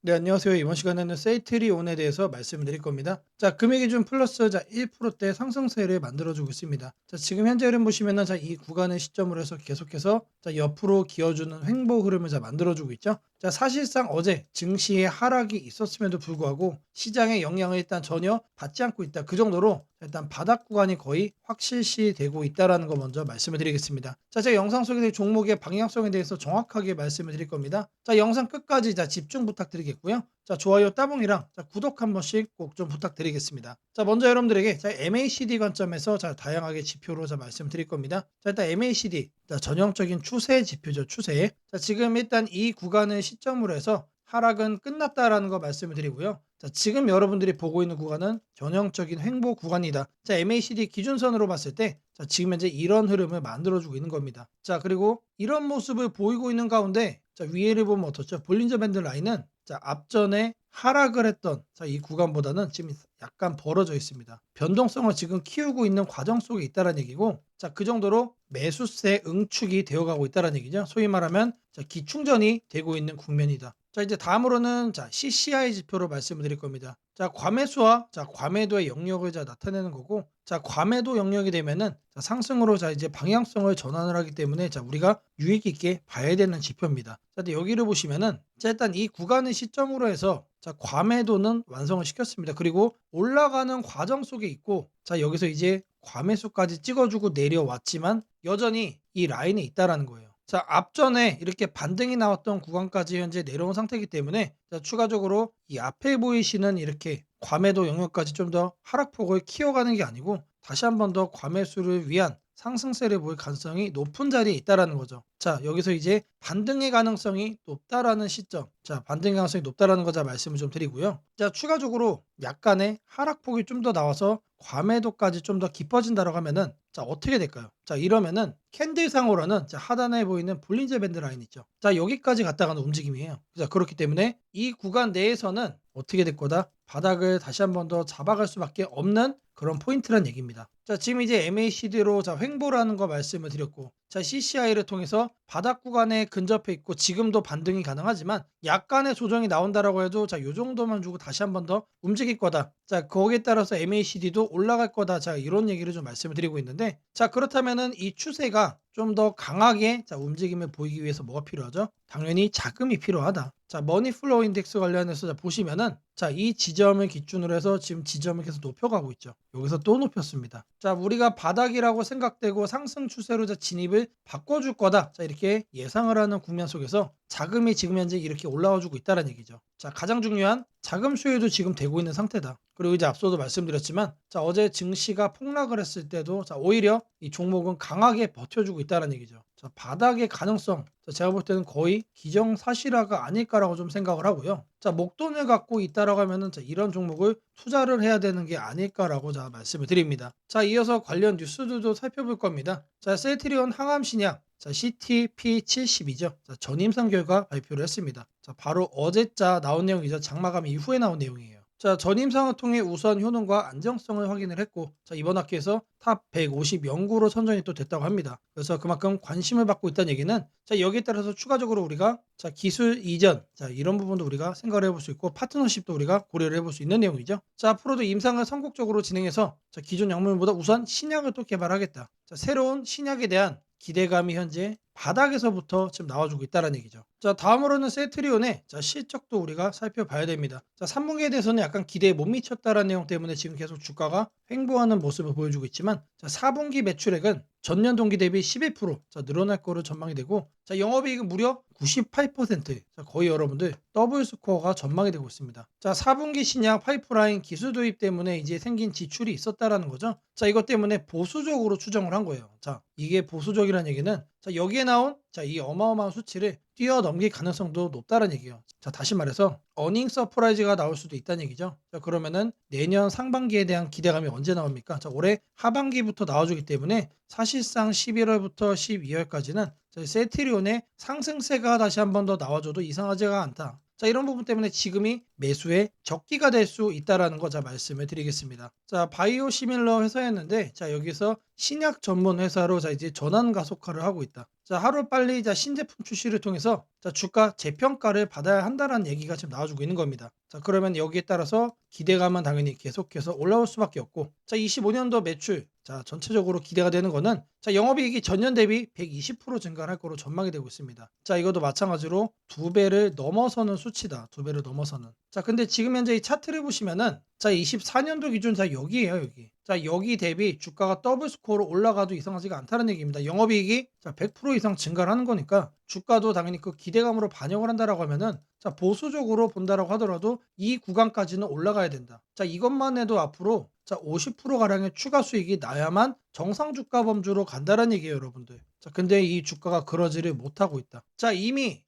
네, 안녕하세요. 이번 시간에는 세이트리온에 대해서 말씀을 드릴 겁니다. 자, 금액이 좀 플러스 1%대 상승세를 만들어주고 있습니다. 자, 지금 현재 흐름 보시면은 이 구간을 시점으로 해서 계속해서 옆으로 기어주는 횡보 흐름을 만들어주고 있죠. 자, 사실상 어제 증시의 하락이 있었음에도 불구하고 시장의 영향을 일단 전혀 받지 않고 있다. 그 정도로 일단 바닥 구간이 거의 확실시되고 있다라는 거 먼저 말씀을 드리겠습니다. 자, 제 영상 속에서 이 종목의 방향성에 대해서 정확하게 말씀을 드릴 겁니다. 자, 영상 끝까지 집중 부탁드리겠고요. 자, 좋아요 따봉이랑 구독 한 번씩 꼭 좀 부탁드리겠습니다. 자, 먼저 여러분들에게 MACD 관점에서 다양하게 지표로 말씀드릴 겁니다. 자, 일단 MACD 전형적인 추세 지표죠. 추세. 자, 지금 일단 이 구간을 시점으로 해서 하락은 끝났다라는 거 말씀을 드리고요. 자, 지금 여러분들이 보고 있는 구간은 전형적인 횡보 구간이다. 자, MACD 기준선으로 봤을 때 지금 현재 이런 흐름을 만들어주고 있는 겁니다. 자, 그리고 이런 모습을 보이고 있는 가운데 위에를 보면 어떻죠? 볼린저 밴드 라인은 앞전에 하락을 했던 이 구간보다는 지금 약간 벌어져 있습니다. 변동성을 지금 키우고 있는 과정 속에 있다는 얘기고, 그 정도로 매수세 응축이 되어가고 있다는 얘기죠. 소위 말하면 기충전이 되고 있는 국면이다. 자, 이제 다음으로는 CCI 지표로 말씀을 드릴 겁니다. 자, 과매수와 과매도의 영역을 나타내는 거고, 과매도 영역이 되면은 상승으로 이제 방향성을 전환을 하기 때문에 우리가 유익 있게 봐야 되는 지표입니다. 자, 근데 여기를 보시면은 일단 이 구간을 시점으로 해서 과매도는 완성을 시켰습니다. 그리고 올라가는 과정 속에 있고, 여기서 이제 과매수까지 찍어주고 내려왔지만 여전히 이 라인에 있다라는 거예요. 자, 앞전에 이렇게 반등이 나왔던 구간까지 현재 내려온 상태이기 때문에 추가적으로 이 앞에 보이시는 이렇게 과매도 영역까지 좀 더 하락폭을 키워가는 게 아니고 다시 한 번 더 과매수를 위한 상승세를 보일 가능성이 높은 자리에 있다라는 거죠. 자, 여기서 이제 반등의 가능성이 높다라는 시점. 자, 반등의 가능성이 높다라는 거 말씀을 좀 드리고요. 자, 추가적으로 약간의 하락폭이 좀 더 나와서 과매도까지 좀 더 깊어진다라고 하면은 어떻게 될까요? 자, 이러면은 캔들상으로는 하단에 보이는 볼린저 밴드 라인 있죠. 자, 여기까지 갔다가는 움직임이에요. 자, 그렇기 때문에 이 구간 내에서는 어떻게 될 거다? 바닥을 다시 한 번 더 잡아갈 수밖에 없는 그런 포인트란 얘기입니다. 자, 지금 이제 MACD로 횡보라는 거 말씀을 드렸고, CCI를 통해서 바닥 구간에 근접해 있고 지금도 반등이 가능하지만 약간의 조정이 나온다라고 해도 요 정도만 주고 다시 한 번 더 움직일 거다. 자, 거기에 따라서 MACD도 올라갈 거다. 자, 이런 얘기를 좀 말씀을 드리고 있는데, 자, 그렇다면은 이 추세가 좀 더 강하게 움직임을 보이기 위해서 뭐가 필요하죠? 당연히 자금이 필요하다. 자, 머니플로우 인덱스 관련해서 보시면은 이 지점을 기준으로 해서 지금 지점을 계속 높여가고 있죠. 여기서 또 높였습니다. 자, 우리가 바닥이라고 생각되고 상승 추세로 진입을 바꿔줄 거다. 자, 이렇게 예상을 하는 국면 속에서 자금이 지금 현재 이렇게 올라와 주고 있다는 얘기죠. 자, 가장 중요한 자금 수요도 지금 되고 있는 상태다. 그리고 이제 앞서도 말씀드렸지만 어제 증시가 폭락을 했을 때도 오히려 이 종목은 강하게 버텨주고 있다는 얘기죠. 자, 바닥의 가능성, 제가 볼 때는 거의 기정사실화가 아닐까라고 좀 생각을 하고요. 자, 목돈을 갖고 있다라고 하면은 이런 종목을 투자를 해야 되는 게 아닐까라고 말씀을 드립니다. 자, 이어서 관련 뉴스들도 살펴볼 겁니다. 자, 셀트리온 항암 신약, CTP72죠. 전임상 결과 발표를 했습니다. 자, 바로 어제자 나온 내용이죠. 장마감 이후에 나온 내용이에요. 자, 전임상을 통해 우수한 효능과 안정성을 확인을 했고, 이번 학기에서 탑 150 연구로 선정이 또 됐다고 합니다. 그래서 그만큼 관심을 받고 있다는 얘기는 여기에 따라서 추가적으로 우리가 기술 이전, 이런 부분도 우리가 생각을 해볼 수 있고 파트너십도 우리가 고려를 해볼 수 있는 내용이죠. 자, 앞으로도 임상을 성공적으로 진행해서 기존 약물보다 우선 신약을 또 개발하겠다. 자, 새로운 신약에 대한 기대감이 현재 바닥에서부터 지금 나와주고 있다는 얘기죠. 자, 다음으로는 세트리온의 실적도 우리가 살펴봐야 됩니다. 자, 3분기에 대해서는 약간 기대에 못 미쳤다는 내용 때문에 지금 계속 주가가 횡보하는 모습을 보여주고 있지만, 4분기 매출액은 전년 동기 대비 11% 늘어날 거로 전망이 되고, 영업이익은 무려 98%, 거의 여러분들 더블 스코어가 전망이 되고 있습니다. 자, 4분기 신약 파이프라인 기술 도입 때문에 이제 생긴 지출이 있었다라는 거죠. 자, 이것 때문에 보수적으로 추정을 한 거예요. 자, 이게 보수적이라는 얘기는 여기에 나온 이 어마어마한 수치를 뛰어넘길 가능성도 높다는 얘기예요. 자, 다시 말해서 어닝 서프라이즈가 나올 수도 있다는 얘기죠. 자, 그러면은 내년 상반기에 대한 기대감이 언제 나옵니까? 자, 올해 하반기부터 나와주기 때문에 사실상 11월부터 12월까지는 세트리온의 상승세가 다시 한 번 더 나와줘도 이상하지가 않다. 자, 이런 부분 때문에 지금이 매수의 적기가 될 수 있다라는 거 말씀을 드리겠습니다. 자, 바이오 시밀러 회사였는데 여기서 신약 전문 회사로 이제 전환 가속화를 하고 있다. 자, 자, 하루빨리 신제품 출시를 통해서 주가 재평가를 받아야 한다라는 얘기가 지금 나와주고 있는 겁니다. 자, 그러면 여기에 따라서 기대감은 당연히 계속해서 올라올 수밖에 없고, 자, 25년도 매출, 자, 전체적으로 기대가 되는 거는, 자, 영업이익이 전년 대비 120% 증가할 거로 전망이 되고 있습니다. 자, 이것도 마찬가지로 두 배를 넘어서는 수치다. 두 배를 넘어서는. 자, 근데 지금 현재 이 차트를 보시면은, 자, 24년도 기준, 자, 여기에요, 여기. 자, 여기 대비 주가가 더블 스코어로 올라가도 이상하지가 않다는 얘기입니다. 영업이익이 100% 이상 증가를 하는 거니까 주가도 당연히 그 기대감으로 반영을 한다라고 하면은, 자, 보수적으로 본다라고 하더라도 이 구간까지는 올라가야 된다. 자, 이것만 해도 앞으로 50% 가량의 추가 수익이 나야만 정상 주가 범주로 간다는 얘기예요, 여러분들. 자, 근데 이 주가가 그러지를 못하고 있다. 자, 이미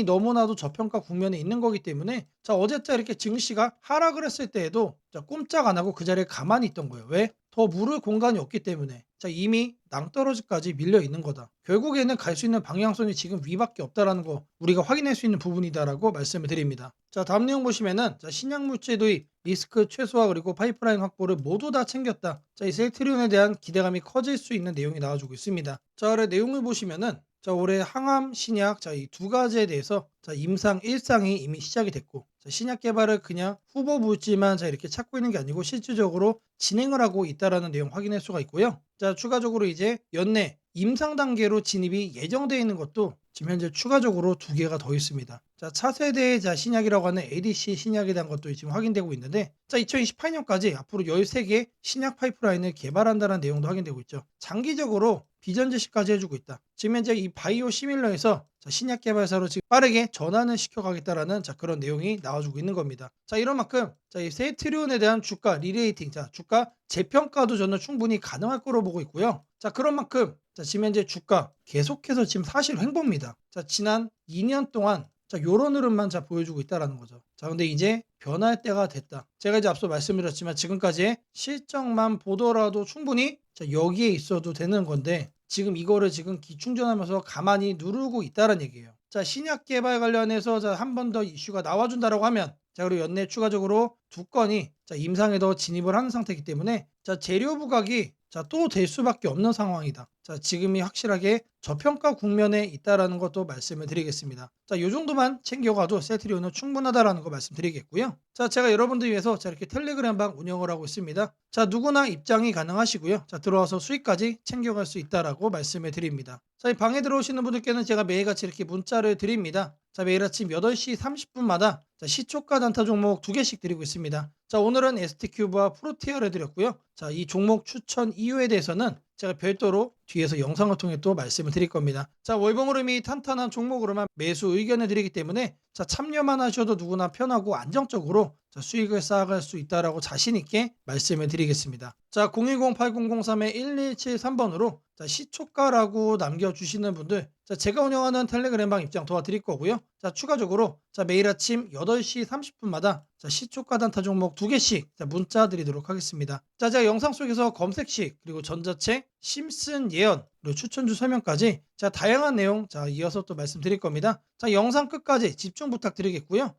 너무나도 저평가 국면에 있는 거기 때문에, 자, 어제자 이렇게 증시가 하락을 했을 때에도 꼼짝 안 하고 그 자리에 가만히 있던 거예요. 왜? 더 물을 공간이 없기 때문에. 자, 이미 낭떠러지까지 밀려 있는 거다. 결국에는 갈 수 있는 방향성이 지금 위밖에 없다라는 거 우리가 확인할 수 있는 부분이다라고 말씀을 드립니다. 자, 다음 내용 보시면은, 자, 신약 물질 도입, 리스크 최소화, 그리고 파이프라인 확보를 모두 다 챙겼다. 자, 이 셀트리온에 대한 기대감이 커질 수 있는 내용이 나와주고 있습니다. 자, 아래 내용을 보시면은, 자, 올해 항암, 신약, 자, 이 두 가지에 대해서, 자, 임상 1상이 이미 시작이 됐고, 자, 신약 개발을 그냥 후보 물질만 이렇게 찾고 있는 게 아니고 실질적으로 진행을 하고 있다라는 내용 확인할 수가 있고요. 자, 추가적으로 이제 연내 임상 단계로 진입이 예정되어 있는 것도 지금 현재 추가적으로 두 개가 더 있습니다. 자, 차세대 신약이라고 하는 ADC 신약에 대한 것도 지금 확인되고 있는데, 자, 2028년까지 앞으로 13개 신약 파이프라인을 개발한다는 내용도 확인되고 있죠. 장기적으로 비전 제시까지 해주고 있다. 지금 현재 이 바이오 시밀러에서 신약 개발사로 지금 빠르게 전환을 시켜가겠다라는 그런 내용이 나와주고 있는 겁니다. 자, 이런 만큼 이 셀트리온에 대한 주가 리레이팅, 주가 재평가도 저는 충분히 가능할 거로 보고 있고요. 자, 그런 만큼 지금 현재 주가 계속해서 지금 사실 횡보입니다. 자, 지난 2년 동안 요런 흐름만 보여주고 있다라는 거죠. 자, 근데 이제 변할 때가 됐다. 제가 이제 앞서 말씀드렸지만 지금까지의 실적만 보더라도 충분히 여기에 있어도 되는 건데, 지금 이거를 지금 기충전하면서 가만히 누르고 있다는 얘기예요. 자, 신약 개발 관련해서 한 번 더 이슈가 나와준다라고 하면, 자, 그리고 연내 추가적으로 두 건이 임상에 더 진입을 하는 상태이기 때문에, 자, 재료 부각이 또 될 수밖에 없는 상황이다. 자, 지금이 확실하게 저평가 국면에 있다라는 것도 말씀을 드리겠습니다. 자, 요 정도만 챙겨가도 셀트리온은 충분하다라는 거 말씀드리겠고요. 자, 제가 여러분들 위해서 이렇게 텔레그램 방 운영을 하고 있습니다. 자, 누구나 입장이 가능하시고요. 자, 들어와서 수익까지 챙겨갈 수 있다라고 말씀을 드립니다. 자, 이 방에 들어오시는 분들께는 제가 매일같이 이렇게 문자를 드립니다. 자, 매일 아침 8시 30분마다 시초가 단타 종목 2개씩 드리고 있습니다. 자, 오늘은 ST큐브와 프로티아를 드렸고요. 자, 이 종목 추천 이유에 대해서는 제가 별도로 뒤에서 영상을 통해 또 말씀을 드릴 겁니다. 자, 월봉 흐름이 탄탄한 종목으로만 매수 의견을 드리기 때문에, 자, 참여만 하셔도 누구나 편하고 안정적으로 수익을 쌓아갈 수 있다라고 자신 있게 말씀을 드리겠습니다. 자, 010-8003-1173번으로 시초가라고 남겨주시는 분들, 자, 제가 운영하는 텔레그램방 입장 도와드릴 거고요. 자, 추가적으로 매일 아침 8시 30분마다 시초가 단타 종목 2개씩 문자 드리도록 하겠습니다. 자, 제가 영상 속에서 검색식, 그리고 전자책, 심슨 예언, 그리고 추천주 설명까지 다양한 내용 이어서 또 말씀드릴 겁니다. 자, 영상 끝까지 집중 부탁드리겠고요.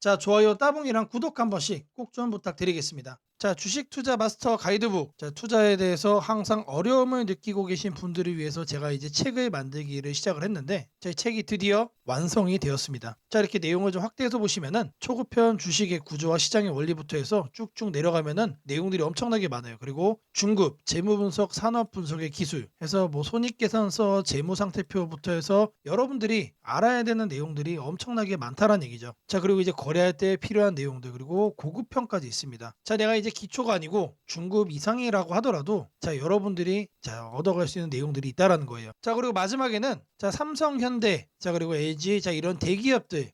자, 좋아요, 따봉이랑 구독 한 번씩 꼭 좀 부탁드리겠습니다. 자, 주식 투자 마스터 가이드북. 자, 투자에 대해서 항상 어려움을 느끼고 계신 분들을 위해서 제가 이제 책을 만들기를 시작을 했는데, 제 책이 드디어 완성이 되었습니다. 자, 이렇게 내용을 좀 확대해서 보시면은 초급편 주식의 구조와 시장의 원리부터 해서 쭉쭉 내려가면은 내용들이 엄청나게 많아요. 그리고 중급, 재무 분석, 산업 분석의 기술 해서 손익계산서, 재무 상태표부터 해서 여러분들이 알아야 되는 내용들이 엄청나게 많다라는 얘기죠. 자, 그리고 이제 거래할 때 필요한 내용들, 그리고 고급편까지 있습니다. 자, 내가 이제 기초가 아니고 중급 이상이라고 하더라도 여러분들이 얻어갈 수 있는 내용들이 있다라는 거예요. 자, 그리고 마지막에는 삼성, 현대, 그리고 LG, 이런 대기업들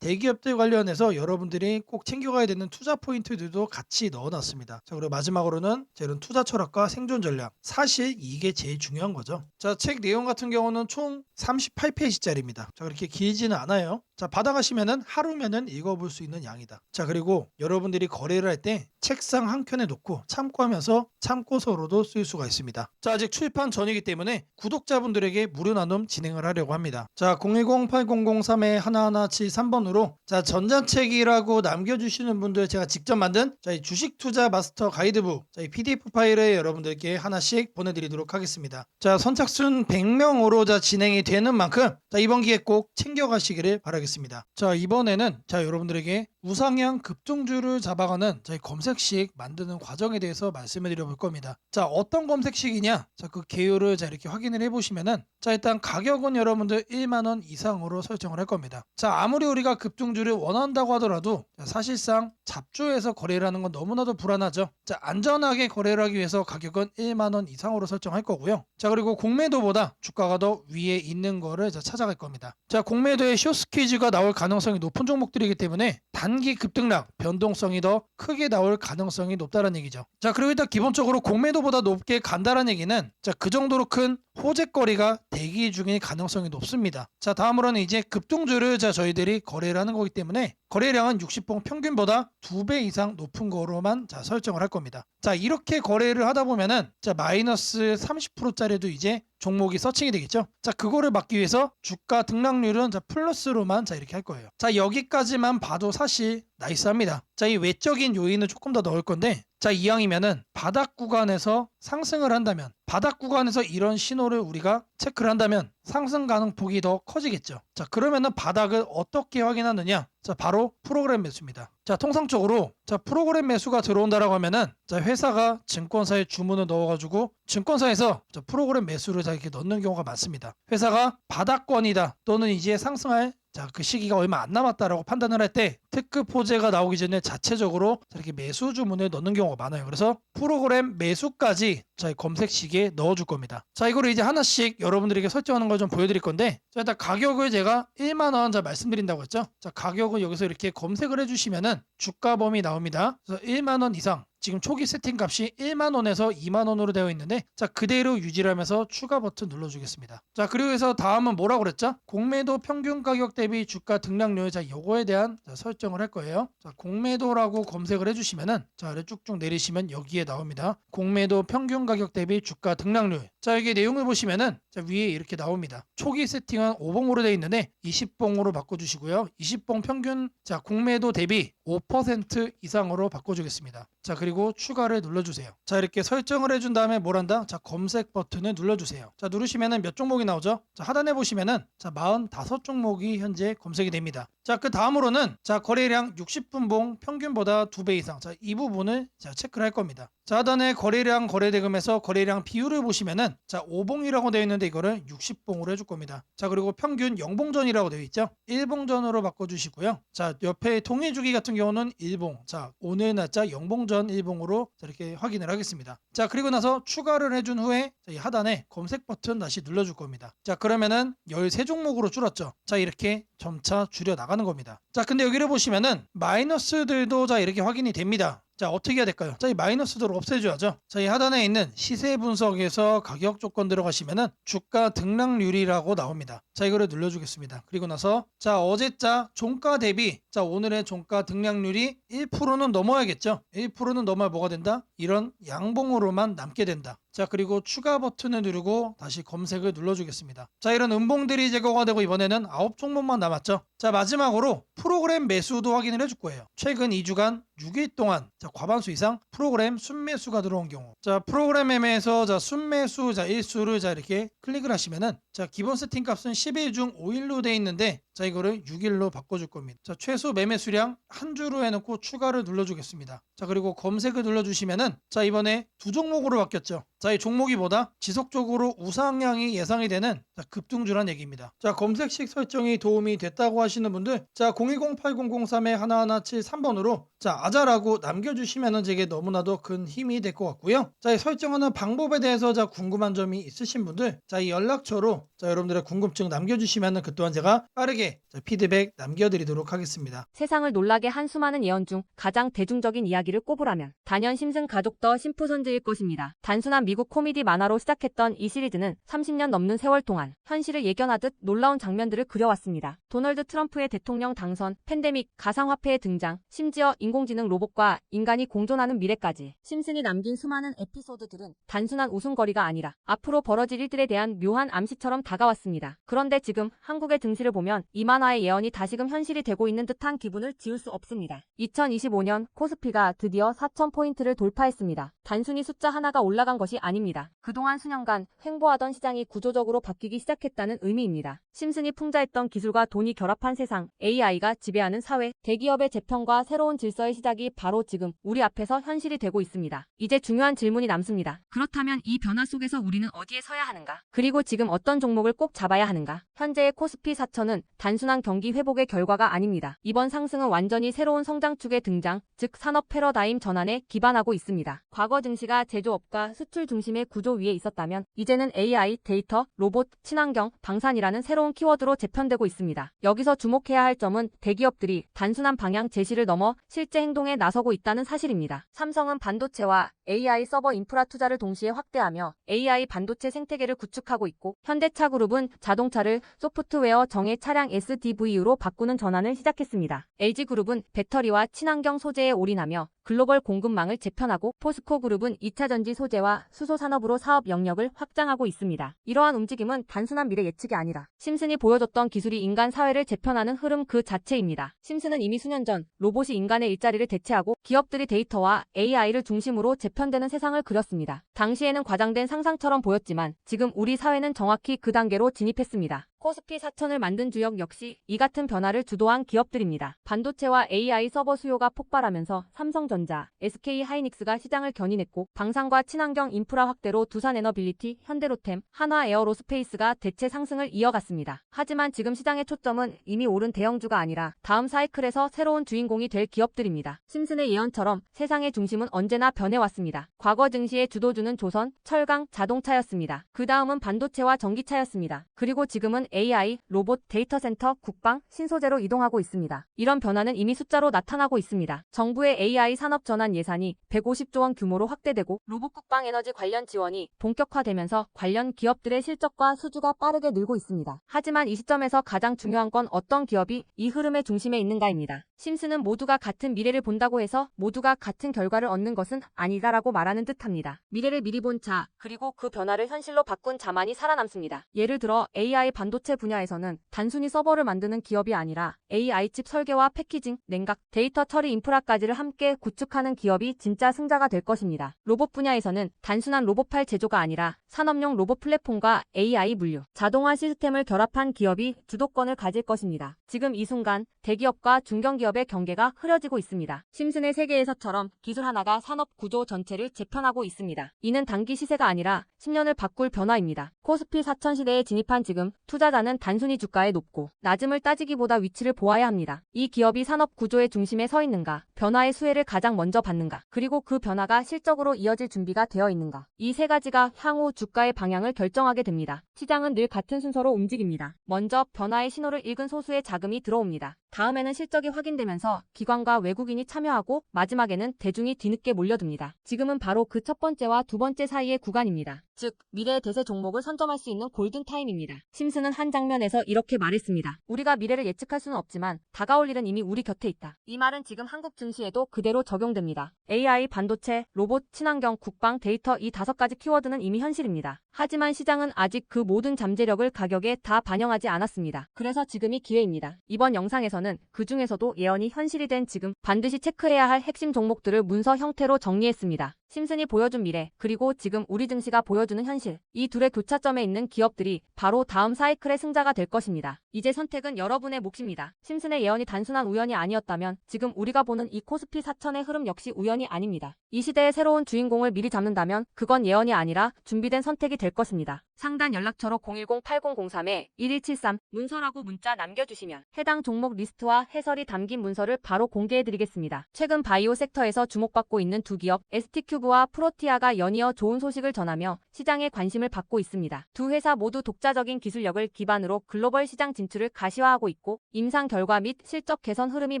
관련해서 여러분들이 꼭 챙겨가야 되는 투자 포인트들도 같이 넣어놨습니다. 자, 그리고 마지막으로는 이런 투자 철학과 생존 전략, 사실 이게 제일 중요한 거죠. 자, 책 내용 같은 경우는 총 38페이지짜리입니다. 자, 그렇게 길지는 않아요. 자, 받아가시면은 하루면은 읽어볼 수 있는 양이다. 자, 그리고 여러분들이 거래를 할 때 책상 한 켠에 놓고 참고하면서 참고서로도 쓸 수가 있습니다. 자, 아직 출판 전이기 때문에 구독자분들에게 무료 나눔 진행을 하려고 합니다. 자, 010-8003-1173번으로 자, 전자책이라고 남겨주시는 분들 제가 직접 만든 자, 이 주식 투자 마스터 가이드북 자, 이 PDF 파일을 여러분들께 하나씩 보내드리도록 하겠습니다. 자, 선착순 100명으로 자, 진행이 되는 만큼 자, 이번 기회 꼭 챙겨가시기를 바라겠습니다. 자, 이번에는 자, 여러분들에게 우상향 급등주를 잡아가는 저희 검색식 만드는 과정에 대해서 말씀을 드려볼 겁니다. 자, 어떤 검색식이냐? 자, 그 개요를 자, 이렇게 확인을 해보시면은 자, 일단 가격은 여러분들 1만원 이상으로 설정을 할 겁니다. 자, 아무리 우리가 급등주를 원한다고 하더라도 자, 사실상 잡주에서 거래를 하는 건 너무나도 불안하죠. 자, 안전하게 거래를 하기 위해서 가격은 1만원 이상으로 설정할 거고요. 자, 그리고 공매도보다 주가가 더 위에 있는 거를 자, 찾아갈 겁니다. 자, 공매도에 숏스퀴즈가 나올 가능성이 높은 종목들이기 때문에 단기 급등락 변동성이 더 크게 나올 가능성이 높다는 얘기죠. 자, 그리고 일단 기본적으로 공매도보다 높게 간다는 얘기는 자, 그 정도로 큰 호재거리가 대기 중일 가능성이 높습니다. 자, 다음으로는 이제 급등주를 자, 저희들이 거래를 하는 거기 때문에 거래량은 60봉 평균보다 2배 이상 높은 거로만 자, 설정을 할 겁니다. 자, 이렇게 거래를 하다 보면은 자, 마이너스 30%짜리도 이제 종목이 서칭이 되겠죠. 자, 그거를 막기 위해서 주가 등락률은 자, 플러스로만 자, 이렇게 할 거예요. 자, 여기까지만 봐도 사실 나이스합니다. 자, 이 외적인 요인을 조금 더 넣을 건데 자, 이왕이면은 바닥 구간에서 상승을 한다면 바닥 구간에서 이런 신호를 우리가 체크를 한다면 상승 가능폭이 더 커지겠죠. 자, 그러면은 바닥을 어떻게 확인하느냐? 자, 바로 프로그램 매수입니다. 자, 통상적으로 자, 프로그램 매수가 들어온다라고 하면은 자, 회사가 증권사에 주문을 넣어가지고 증권사에서 자, 프로그램 매수를 자, 이렇게 넣는 경우가 많습니다. 회사가 바닥권이다 또는 이제 상승할 자, 그 시기가 얼마 안 남았다라고 판단을 할 때 특급 호재가 나오기 전에 자체적으로 이렇게 매수 주문을 넣는 경우가 많아요. 그래서 프로그램 매수까지 자, 검색식에 넣어줄 겁니다. 자, 이거를 이제 하나씩 여러분들에게 설정하는 걸 좀 보여드릴 건데 자, 일단 가격을 제가 1만원 자, 말씀드린다고 했죠. 자, 가격을 여기서 이렇게 검색을 해주시면은 주가 범위 나옵니다. 그래서 1만원 이상 지금 초기 세팅 값이 1만원에서 2만원으로 되어 있는데 자, 그대로 유지를 하면서 추가 버튼 눌러주겠습니다. 자, 그리고 해서 다음은 뭐라고 그랬죠? 공매도 평균 가격 대비 주가 등락률 자, 요거에 대한 자, 설정을 할 거예요. 자, 공매도라고 검색을 해주시면은 자, 아래 쭉쭉 내리시면 여기에 나옵니다. 공매도 평균 가격 대비 주가 등락률. 자, 여기 내용을 보시면은 자, 위에 이렇게 나옵니다. 초기 세팅은 5봉으로 되어 있는데 20봉으로 바꿔주시고요. 20봉 평균 자, 공매도 대비 5% 이상으로 바꿔주겠습니다. 자, 그리고 추가를 눌러주세요. 자, 이렇게 설정을 해준 다음에 뭘 한다? 자, 검색 버튼을 눌러주세요. 자, 누르시면은 몇 종목이 나오죠? 자, 하단에 보시면은 자, 45종목이 현재 검색이 됩니다. 자, 그 다음으로는 자, 거래량 60분봉 평균보다 2배 이상. 자, 이 부분을 자, 체크를 할 겁니다. 자, 하단에 거래량 거래대금에서 거래량 비율을 보시면은 자, 5봉이라고 되어 있는데 이거를 60봉으로 해줄 겁니다. 자, 그리고 평균 0봉전이라고 되어 있죠. 1봉전으로 바꿔주시고요. 자, 옆에 통일주기 같은 경우는 1봉. 자, 오늘 날짜 0봉전 1봉으로 이렇게 확인을 하겠습니다. 자, 그리고 나서 추가를 해준 후에 자, 이 하단에 검색 버튼 다시 눌러줄 겁니다. 자, 그러면은 13종목으로 줄었죠. 자, 이렇게 점차 줄여 나가는 겁니다. 자, 근데 여기를 보시면은 마이너스들도 자, 이렇게 확인이 됩니다. 자, 어떻게 해야 될까요? 자, 이 마이너스들을 없애줘야죠. 자, 이 하단에 있는 시세 분석에서 가격 조건 들어가시면은 주가 등락률이라고 나옵니다. 자, 이거를 눌러주겠습니다. 그리고 나서 자, 어제자 종가 대비 자, 오늘의 종가 등락률이 1%는 넘어야겠죠. 1%는 넘어야 뭐가 된다? 이런 양봉으로만 남게 된다. 자, 그리고 추가 버튼을 누르고 다시 검색을 눌러주겠습니다. 자, 이런 음봉들이 제거가 되고 이번에는 9종목만 남았죠. 자, 마지막으로 프로그램 매수도 확인을 해줄 거예요. 최근 2주간 6일 동안 자, 과반수 이상 프로그램 순매수가 들어온 경우. 자, 프로그램 매매에서 자, 순매수 자, 일수를 자, 이렇게 클릭을 하시면은 자, 기본 세팅 값은 10일 중 5일로 돼 있는데 자, 이거를 6일로 바꿔줄 겁니다. 자, 최소 매매 수량 한 주로 해놓고 추가를 눌러주겠습니다. 자, 그리고 검색을 눌러주시면은 자, 이번에 2종목으로 바뀌었죠. 자, 이 종목이 보다 지속적으로 우상향이 예상이 되는 자, 급등주란 얘기입니다. 자, 검색식 설정이 도움이 됐다고 하시는 분들 자, 010-8003-1173번으로 자, 아자라고 남겨주시면은 제게 너무나도 큰 힘이 될 것 같고요. 자, 이 설정하는 방법에 대해서 궁금한 점이 있으신 분들, 이 연락처로 여러분들의 궁금증 남겨주시면은 그 또한 제가 빠르게 피드백 남겨드리도록 하겠습니다. 세상을 놀라게 한 수많은 예언 중 가장 대중적인 이야기를 꼽으라면 단연 심슨 가족 더 심프선즈일 것입니다. 단순한 미국 코미디 만화로 시작했던 이 시리즈는 30년 넘는 세월 동안 현실을 예견하듯 놀라운 장면들을 그려왔습니다. 도널드 트럼프의 대통령 당선, 팬데믹, 가상화폐의 등장, 심지어 인공지능 로봇과 인간이 공존하는 미래까지 심슨이 남긴 수많은 에피소드들은 단순한 웃음거리가 아니라 앞으로 벌어질 일들에 대한 묘한 암시처럼 다가왔습니다. 그런데 지금 한국의 등실을 보면 이 만화의 예언이 다시금 현실이 되고 있는 듯한 기분을 지울 수 없습니다. 2025년 코스피가 드디어 4,000포인트를 돌파했습니다. 단순히 숫자 하나가 올라간 것이 아닙니다. 그동안 수년간 횡보하던 시장이 구조적으로 바뀌기 시작했다는 의미입니다. 심슨이 풍자했던 기술과 돈이 결합한 세상, AI가 지배하는 사회, 대기업의 재편과 새로운 질서의 시작이 바로 지금 우리 앞에서 현실이 되고 있습니다. 이제 중요한 질문이 남습니다. 그렇다면 이 변화 속에서 우리는 어디에 서야 하는가? 그리고 지금 어떤 종목을 꼭 잡아야 하는가? 현재의 코스피 4천은 단순한 경기 회복의 결과가 아닙니다. 이번 상승은 완전히 새로운 성장축의 등장, 즉 산업 패러다임 전환에 기반하고 있습니다. 과거 증시가 제조업과 수출 중심의 구조 위에 있었다면 이제는 AI, 데이터, 로봇, 친환경, 방산이라는 새로운 키워드로 재편되고 있습니다. 여기서 주목해야 할 점은 대기업들이 단순한 방향 제시를 넘어 실제 행동에 나서고 있다는 사실입니다. 삼성은 반도체와 AI 서버 인프라 투자를 동시에 확대하며 AI 반도체 생태계를 구축하고 있고, 현대차그룹은 자동차를 소프트웨어 정예 차량 SDV로 바꾸는 전환을 시작했습니다. LG그룹은 배터리와 친환경 소재에 올인하며 글로벌 공급망을 재편하고, 포스코그룹은 2차전지 소재와 수소 산업으로 사업 영역을 확장하고 있습니다. 이러한 움직임은 단순한 미래 예측이 아니라 심슨이 보여줬던 기술이 인간 사회를 재편하는 흐름 그 자체입니다. 심슨은 이미 수년 전 로봇이 인간의 일자리를 대체하고 기업들이 데이터와 AI를 중심으로 재편되는 세상을 그렸습니다. 당시에는 과장된 상상처럼 보였지만 지금 우리 사회는 정확히 그 단계로 진입했습니다. 코스피 4천을 만든 주역 역시 이 같은 변화를 주도한 기업들입니다. 반도체와 AI 서버 수요가 폭발하면서 삼성전자, SK하이닉스가 시장을 견인했고, 방산과 친환경 인프라 확대로 두산에너빌리티, 현대로템, 한화에어로스페이스가 대체 상승을 이어갔습니다. 하지만 지금 시장의 초점은 이미 오른 대형주가 아니라 다음 사이클에서 새로운 주인공이 될 기업들입니다. 심슨의 예언처럼 세상의 중심은 언제나 변해왔습니다. 과거 증시의 주도주는 조선, 철강, 자동차였습니다. 그 다음은 반도체와 전기차였습니다. 그리고 지금은 AI, 로봇, 데이터 센터, 국방, 신소재로 이동하고 있습니다. 이런 변화는 이미 숫자로 나타나고 있습니다. 정부의 AI 산업 전환 예산이 150조 원 규모로 확대되고, 로봇 국방 에너지 관련 지원이 본격화되면서 관련 기업들의 실적과 수주가 빠르게 늘고 있습니다. 하지만 이 시점에서 가장 중요한 건 어떤 기업이 이 흐름의 중심에 있는가입니다. 심슨은 모두가 같은 미래를 본다고 해서 모두가 같은 결과를 얻는 것은 아니다라고 말하는 듯합니다. 미래를 미리 본 자, 그리고 그 변화를 현실로 바꾼 자만이 살아남습니다. 예를 들어 AI 반도체 분야에서는 단순히 서버를 만드는 기업이 아니라 AI 칩 설계와 패키징, 냉각, 데이터 처리 인프라까지를 함께 구축하는 기업이 진짜 승자가 될 것입니다. 로봇 분야에서는 단순한 로봇팔 제조가 아니라 산업용 로봇 플랫폼과 AI 물류, 자동화 시스템을 결합한 기업이 주도권을 가질 것입니다. 지금 이 순간 대기업과 중견기업의 경계가 흐려지고 있습니다. 심슨의 세계에서처럼 기술 하나가 산업 구조 전체를 재편하고 있습니다. 이는 단기 시세가 아니라 10년을 바꿀 변화입니다. 코스피 4천 시대에 진입한 지금 투자자는 단순히 주가의 높고 낮음을 따지기보다 위치를 보아야 합니다. 이 기업이 산업 구조의 중심에 서 있는가, 변화의 수혜를 가장 먼저 받는가, 그리고 그 변화가 실적으로 이어질 준비가 되어 있는가. 이 세 가지가 향후 주가의 방향을 결정하게 됩니다. 시장은 늘 같은 순서로 움직입니다. 먼저 변화의 신호를 읽은 소수의 자금이 들어옵니다. 다음에는 실적이 확인되면서 기관과 외국인이 참여하고, 마지막에는 대중이 뒤늦게 몰려듭니다. 지금은 바로 그 첫 번째와 두 번째 사이의 구간입니다. 즉, 미래의 대세 종목을 선점할 수 있는 골든타임입니다. 심슨은 한 장면에서 이렇게 말했습니다. 우리가 미래를 예측할 수는 없지만 다가올 일은 이미 우리 곁에 있다. 이 말은 지금 한국 증시에도 그대로 적용됩니다. AI, 반도체, 로봇, 친환경, 국방, 데이터, 이 5가지 키워드는 이미 현실입니다. 하지만 시장은 아직 그 모든 잠재력을 가격에 다 반영하지 않았습니다. 그래서 지금이 기회입니다. 이번 영상에서는 그 중에서도 예언이 현실이 된 지금 반드시 체크해야 할 핵심 종목들을 문서 형태로 정리했습니다. 심슨이 보여준 미래, 그리고 지금 우리 증시가 보여주는 현실, 이 둘의 교차점에 있는 기업들이 바로 다음 사이클의 승자가 될 것입니다. 이제 선택은 여러분의 몫입니다. 심슨의 예언이 단순한 우연이 아니었다면 지금 우리가 보는 이 코스피 4천의 흐름 역시 우연이 아닙니다. 이 시대의 새로운 주인공을 미리 잡는다면 그건 예언이 아니라 준비된 선택이 될 것입니다. 상단 연락처로 010-8003-1173 문서라고 문자 남겨주시면 해당 종목 리스트와 해설이 담긴 문서를 바로 공개해드리겠습니다. 최근 바이오 섹터에서 주목받고 있는 두 기업 ST큐브와 프로티아가 연이어 좋은 소식을 전하며 시장의 관심을 받고 있습니다. 두 회사 모두 독자적인 기술력을 기반으로 글로벌 시장 진출을 가시화하고 있고 임상 결과 및 실적 개선 흐름이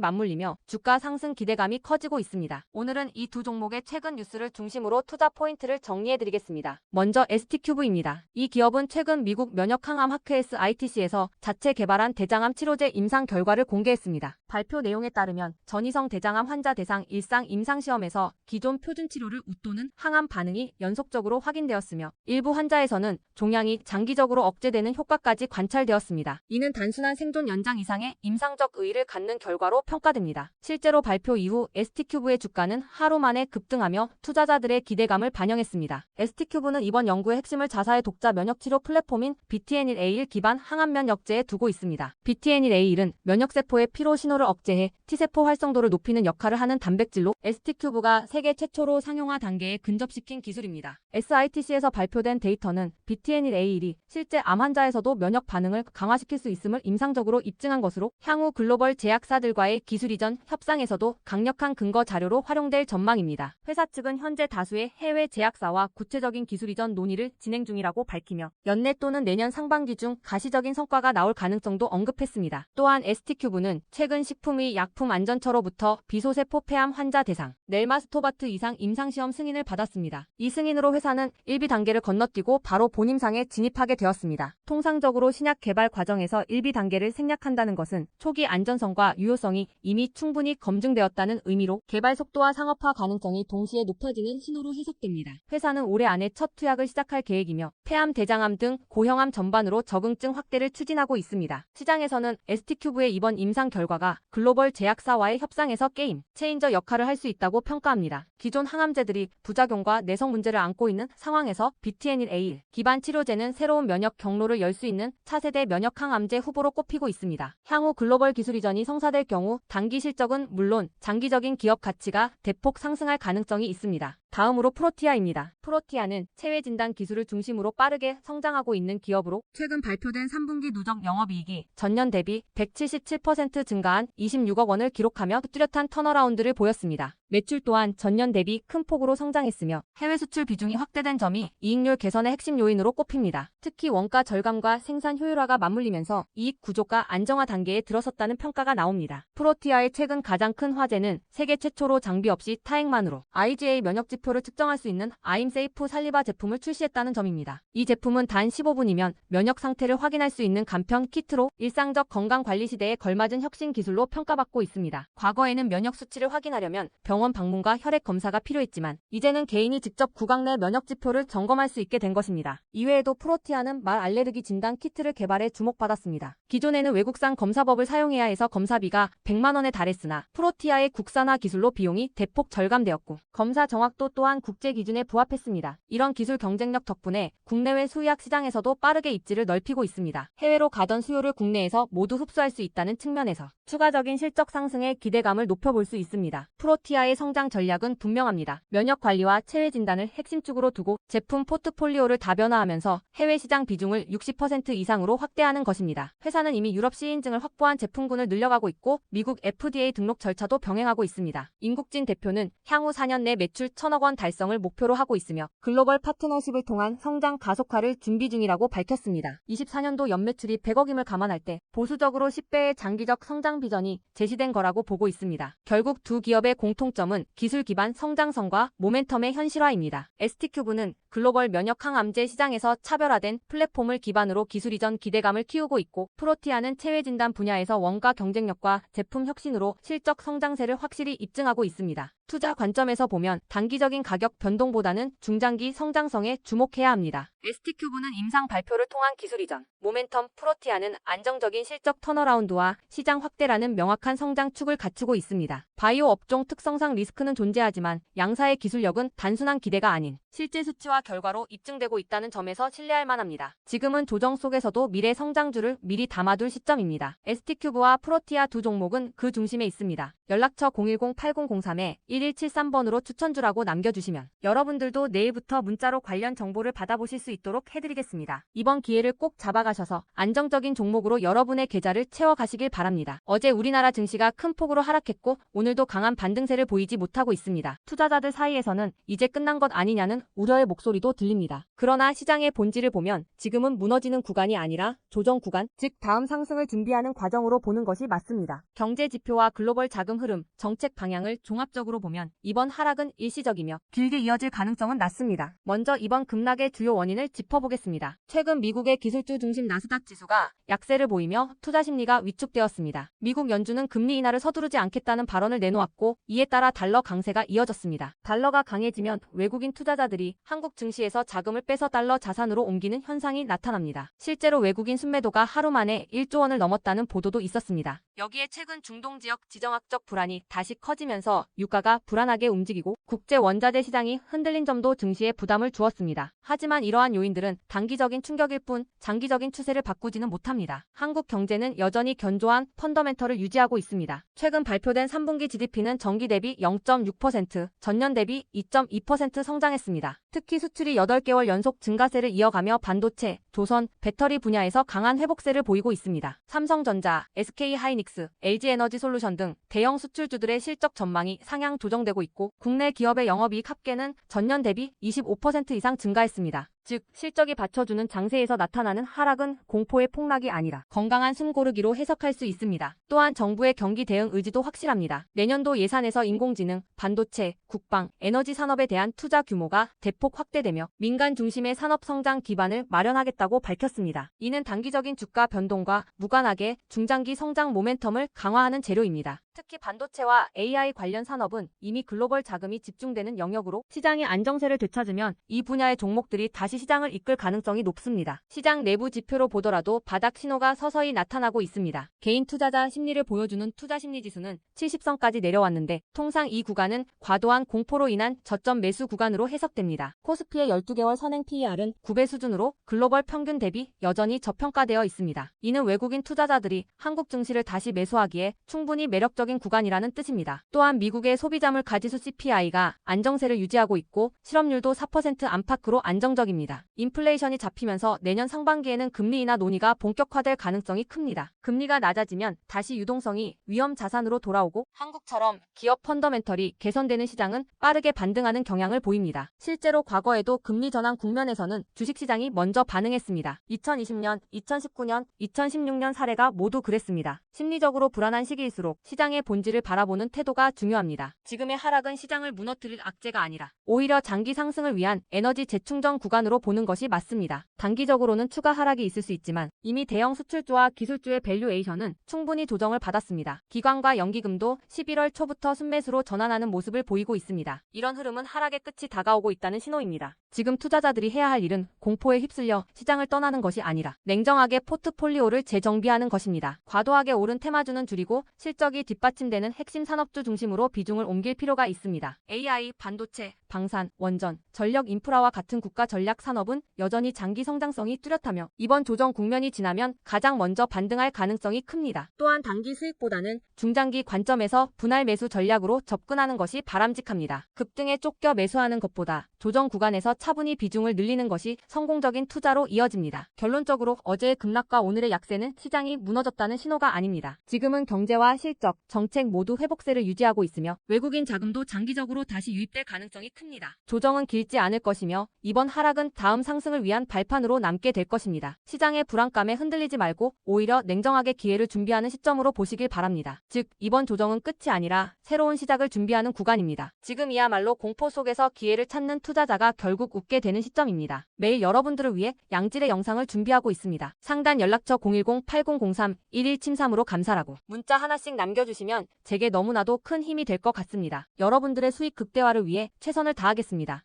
맞물리며 주가 상승 기대감이 커지고 있습니다. 오늘은 이 두 종목의 최근 뉴스를 중심으로 투자 포인트를 정리해드리겠습니다. 먼저 ST큐브입니다. 이 기업은 최근 미국 면역항암 하크에스 ITC에서 자체 개발한 대장암 치료제 임상 결과를 공개했습니다. 발표 내용에 따르면 전이성 대장암 환자 대상 일상 임상시험에서 기존 표준 치료를 웃도는 항암 반응이 연속적으로 확인되었으며 일부 환자에서는 종양이 장기적으로 억제되는 효과까지 관찰되었습니다. 이는 단순한 생존 연장 이상의 임상적 의의를 갖는 결과로 평가됩니다. 실제로 발표 이후 ST큐브의 주가는 하루 만에 급등하며 투자자들의 기대감을 반영했습니다. ST큐브는 이번 연구의 핵심을 자사의 독자 면역치료 플랫폼인 BTNL-A1 기반 항암 면역제에 두고 있습니다. BTNL-A1은 면역세포의 피로 신호를 억제해 T세포 활성도를 높이는 역할을 하는 단백질로 ST큐브가 세계 최초로 상용화 단계에 근접시킨 기술입니다. SITC에서 발표된 데이터는 BTNL-A1이 실제 암 환자에서도 면역 반응을 강화시킬 수 있음을 임상적으로 입증한 것으로 향후 글로벌 제약사들과의 기술 이전 협상에서도 강력한 근거 자료로 활용될 전망입니다. 회사 측은 현재 다수의 해외 제약사와 구체적인 기술 이전 논의를 진행 중이라고 밝히며 연내 또는 내년 상반기 중 가시적인 성과가 나올 가능성도 언급했습니다. 또한 ST큐브는 최근 식품의 약품 안전처로부터 비소세포 폐암 환자 대상 넬마스토바트 이상 임상시험 승인을 받았습니다. 이 승인으로 회사는 1비 단계를 건너뛰고 바로 본임상에 진입하게 되었습니다. 통상적으로 신약 개발 과정에서 1비 단계를 생략한다는 것은 초기 안전성과 유효성이 이미 충분히 검증되었다는 의미로 개발 속도와 상업화 가능성이 동시에 높아지는 신호로 해석됩니다. 회사는 올해 안에 첫 투약을 시작할 계획이며 폐암, 대장암 등 고형암 전반으로 적응증 확대를 추진하고 있습니다. 시장에서는 ST큐브의 이번 임상 결과가 글로벌 제약사와의 협상에서 게임 체인저 역할을 할 수 있다고 평가합니다. 기존 항암제들이 부작용과 내성 문제를 안고 있는 상황에서 BTNL-A1 기반 치료제는 새로운 면역 경로를 열 수 있는 차세대 면역 항암제 후보로 꼽히고 있습니다. 향후 글로벌 기술 이전이 성사될 경우 단기 실적은 물론 장기적인 기업 가치가 대폭 상승할 가능성이 있습니다. 다음으로 프로티아입니다. 프로티아는 체외 진단 기술을 중심으로 빠르게 성장하고 있는 기업으로 최근 발표된 3분기 누적 영업이익이 전년 대비 177% 증가한 26억 원을 기록하며 뚜렷한 턴어라운드를 보였습니다. 매출 또한 전년 대비 큰 폭으로 성장했으며 해외 수출 비중이 확대된 점이 이익률 개선의 핵심 요인으로 꼽힙니다. 특히 원가 절감과 생산 효율화가 맞물리면서 이익 구조가 안정화 단계에 들어섰다는 평가가 나옵니다. 프로티아의 최근 가장 큰 화제는 세계 최초로 장비 없이 타액만으로 IgA 면역 지표를 측정할 수 있는 아임세이프 살리바 제품을 출시했다는 점입니다. 이 제품은 단 15분이면 면역 상태를 확인할 수 있는 간편 키트로 일상적 건강 관리 시대에 걸맞은 혁신 기술로 평가받고 있습니다. 과거에는 면역 수치를 확인하려면 병원 방문과 혈액 검사가 필요했지만 이제는 개인이 직접 구강 내 면역 지표를 점검할 수 있게 된 것입니다. 이외에도 프로티아는 말 알레르기 진단 키트를 개발해 주목받았습니다. 기존에는 외국산 검사법을 사용해야 해서 검사비가 100만 원에 달했으나 프로티아의 국산화 기술로 비용이 대폭 절감되었고 검사 정확도 또한 국제 기준에 부합했습니다. 이런 기술 경쟁력 덕분에 국내외 수의학 시장에서도 빠르게 입지를 넓히고 있습니다. 해외로 가던 수요를 국내에서 모두 흡수할 수 있다는 측면에서 추가적인 실적 상승에 기대감을 높여볼 수 있습니다. 프로티아의 성장 전략은 분명합니다. 면역 관리와 체외 진단을 핵심축으로 두고 제품 포트폴리오를 다변화하면서 해외 시장 비중을 60% 이상으로 확대하는 것입니다. 회사는 이미 유럽 시인증을 확보한 제품군을 늘려가고 있고 미국 FDA 등록 절차도 병행하고 있습니다. 임국진 대표는 향후 4년 내 매출 1,000억 원 달성을 목표로 하고 있으며 글로벌 파트너십을 통한 성장 가속화를 준비 중이라고 밝혔습니다. 24년도 연매출이 100억임을 감안할 때 보수적으로 10배의 장기적 성장 비전이 제시된 거라고 보고 있습니다. 결국 두 기업의 공통점은 기술 기반 성장성과 모멘텀의 현실화입니다. ST큐브는 글로벌 면역 항암제 시장에서 차별화된 플랫폼을 기반으로 기술 이전 기대감을 키우고 있고 프로티아는 체외 진단 분야에서 원가 경쟁력과 제품 혁신으로 실적 성장세를 확실히 입증하고 있습니다. 투자 관점에서 보면 단기적인 가격 변동보다는 중장기 성장성에 주목해야 합니다. ST큐브는 임상 발표를 통한 기술 이전, 모멘텀 프로티아는 안정적인 실적 턴어라운드와 시장 확대라는 명확한 성장 축을 갖추고 있습니다. 바이오 업종 특성상 리스크는 존재하지만 양사의 기술력은 단순한 기대가 아닌 실제 수치와 결과로 입증되고 있다는 점에서 신뢰할 만합니다. 지금은 조정 속에서도 미래 성장주를 미리 담아둘 시점입니다. ST큐브와 프로티아 두 종목은 그 중심에 있습니다. 연락처 010-8003-1173번으로 추천주라고 남겨주시면 여러분들도 내일부터 문자로 관련 정보를 받아보실 수 있도록 해드리겠습니다. 이번 기회를 꼭 잡아가셔서 안정적인 종목으로 여러분의 계좌를 채워가시길 바랍니다. 어제 우리나라 증시가 큰 폭으로 하락했고 오늘도 강한 반등세를 보이지 못하고 있습니다. 투자자들 사이에서는 이제 끝난 것 아니냐는 우려의 목소리도 들립니다. 그러나 시장의 본질을 보면 지금은 무너지는 구간이 아니라 조정 구간, 즉 다음 상승을 준비하는 과정으로 보는 것이 맞습니다. 경제 지표와 글로벌 자금 흐름, 정책 방향을 종합적으로 보면 이번 하락은 일시적이며 길게 이어질 가능성은 낮습니다. 먼저 이번 급락의 주요 원인을 짚어보겠습니다. 최근 미국의 기술주 중심 나스닥 지수가 약세를 보이며 투자 심리가 위축되었습니다. 미국 연준은 금리 인하를 서두르지 않겠다는 발언을 내놓았고 이에 따라 달러 강세가 이어졌습니다. 달러가 강해지면 외국인 투자자들이 한국 증시에서 자금을 빼서 달러 자산으로 옮기는 현상이 나타납니다. 실제로 외국인 순매도가 하루 만에 1조 원을 넘었다는 보도도 있었습니다. 여기에 최근 중동 지역 지정학적 불안이 다시 커지면서 유가가 불안하게 움직이고 국제 원자재 시장이 흔들린 점도 증시에 부담을 주었습니다. 하지만 이러한 요인들은 단기적인 충격일 뿐 장기적인 추세를 바꾸지는 못합니다. 한국 경제는 여전히 견조한 펀더멘털을 유지하고 있습니다. 최근 발표된 3분기 GDP는 전기 대비 0.6%, 전년 대비 2.2% 성장했습니다. 특히 수출이 8개월 연속 증가세를 이어가며 반도체, 조선, 배터리 분야에서 강한 회복세를 보이고 있습니다. 삼성전자, SK하이닉스, LG에너지솔루션 등 대형 수출주들의 실적 전망이 상향 조정되고 있고 국내 기업의 영업이익 합계는 전년 대비 25% 이상 증가했습니다. 즉 실적이 받쳐주는 장세에서 나타나는 하락은 공포의 폭락이 아니라 건강한 숨 고르기로 해석할 수 있습니다. 또한 정부의 경기 대응 의지도 확실합니다. 내년도 예산에서 인공지능, 반도체, 국방, 에너지 산업에 대한 투자 규모가 대폭 확대되며 민간 중심의 산업 성장 기반을 마련하겠다고 밝혔습니다. 이는 단기적인 주가 변동과 무관하게 중장기 성장 모멘텀을 강화하는 재료입니다. 특히 반도체와 AI 관련 산업은 이미 글로벌 자금이 집중되는 영역으로 시장의 안정세를 되찾으면 이 분야의 종목들이 다시 시장을 이끌 가능성이 높습니다. 시장 내부 지표로 보더라도 바닥 신호가 서서히 나타나고 있습니다. 개인 투자자 심리를 보여주는 투자심리지수는 70선까지 내려왔는데 통상 이 구간은 과도한 공포로 인한 저점 매수 구간으로 해석됩니다. 코스피의 12개월 선행 PER은 9배 수준으로 글로벌 평균 대비 여전히 저평가되어 있습니다. 이는 외국인 투자자들이 한국 증시를 다시 매수하기에 충분히 매력적인 구간이라는 뜻입니다. 또한 미국의 소비자물 가지수 CPI가 안정세를 유지하고 있고 실업률도 4% 안팎으로 안정적입니다. 인플레이션이 잡히면서 내년 상반기에는 금리 인하 논의가 본격화될 가능성이 큽니다. 금리가 낮아지면 다시 유동성이 위험 자산으로 돌아오고 한국처럼 기업 펀더멘털이 개선되는 시장은 빠르게 반등하는 경향을 보입니다. 실제로 과거에도 금리 전환 국면에서는 주식시장이 먼저 반응했습니다. 2020년, 2019년, 2016년 사례가 모두 그랬습니다. 심리적으로 불안한 시기일수록 시장의 본질을 바라보는 태도가 중요합니다. 지금의 하락은 시장을 무너뜨릴 악재가 아니라 오히려 장기 상승을 위한 에너지 재충전 구간으로 보는 것이 맞습니다. 단기적으로는 추가 하락이 있을 수 있지만 이미 대형 수출주와 기술주의 밸류에이션은 충분히 조정을 받았습니다. 기관과 연기금도 11월 초부터 순매수로 전환하는 모습을 보이고 있습니다. 이런 흐름은 하락의 끝이 다가오고 있다는 신호입니다. 지금 투자자들이 해야 할 일은 공포에 휩쓸려 시장을 떠나는 것이 아니라 냉정하게 포트폴리오를 재정비하는 것입니다. 과도하게 오른 테마주는 줄이고 실적이 뒷받침되는 핵심 산업주 중심으로 비중을 옮길 필요가 있습니다. AI, 반도체, 방산, 원전, 전력 인프라와 같은 국가 전략 산업은 여전히 장기 성장성이 뚜렷하며 이번 조정 국면이 지나면 가장 먼저 반등할 가능성이 큽니다. 또한 단기 수익보다는 중장기 관점에서 분할 매수 전략으로 접근하는 것이 바람직합니다. 급등에 쫓겨 매수하는 것보다 조정 구간에서 차분히 비중을 늘리는 것이 성공적인 투자로 이어집니다. 결론적으로 어제의 급락과 오늘의 약세는 시장이 무너졌다는 신호가 아닙니다. 지금은 경제와 실적, 정책 모두 회복세를 유지하고 있으며 외국인 자금도 장기적으로 다시 유입될 가능성이 큽니다. 조정은 길지 않을 것이며 이번 하락은 다음 상승을 위한 발판으로 남게 될 것입니다. 시장의 불안감에 흔들리지 말고 오히려 냉정하게 기회를 준비하는 시점으로 보시길 바랍니다. 즉 이번 조정은 끝이 아니라 새로운 시작을 준비하는 구간입니다. 지금이야말로 공포 속에서 기회를 찾는 투자자가 결국 웃게 되는 시점입니다. 매일 여러분들을 위해 양질의 영상을 준비하고 있습니다. 상단 연락처 010-8003-1173으로 감사라고 문자 하나씩 남겨주시면 제게 너무나도 큰 힘이 될 것 같습니다. 여러분들의 수익 극대화를 위해 최선을 다하겠습니다.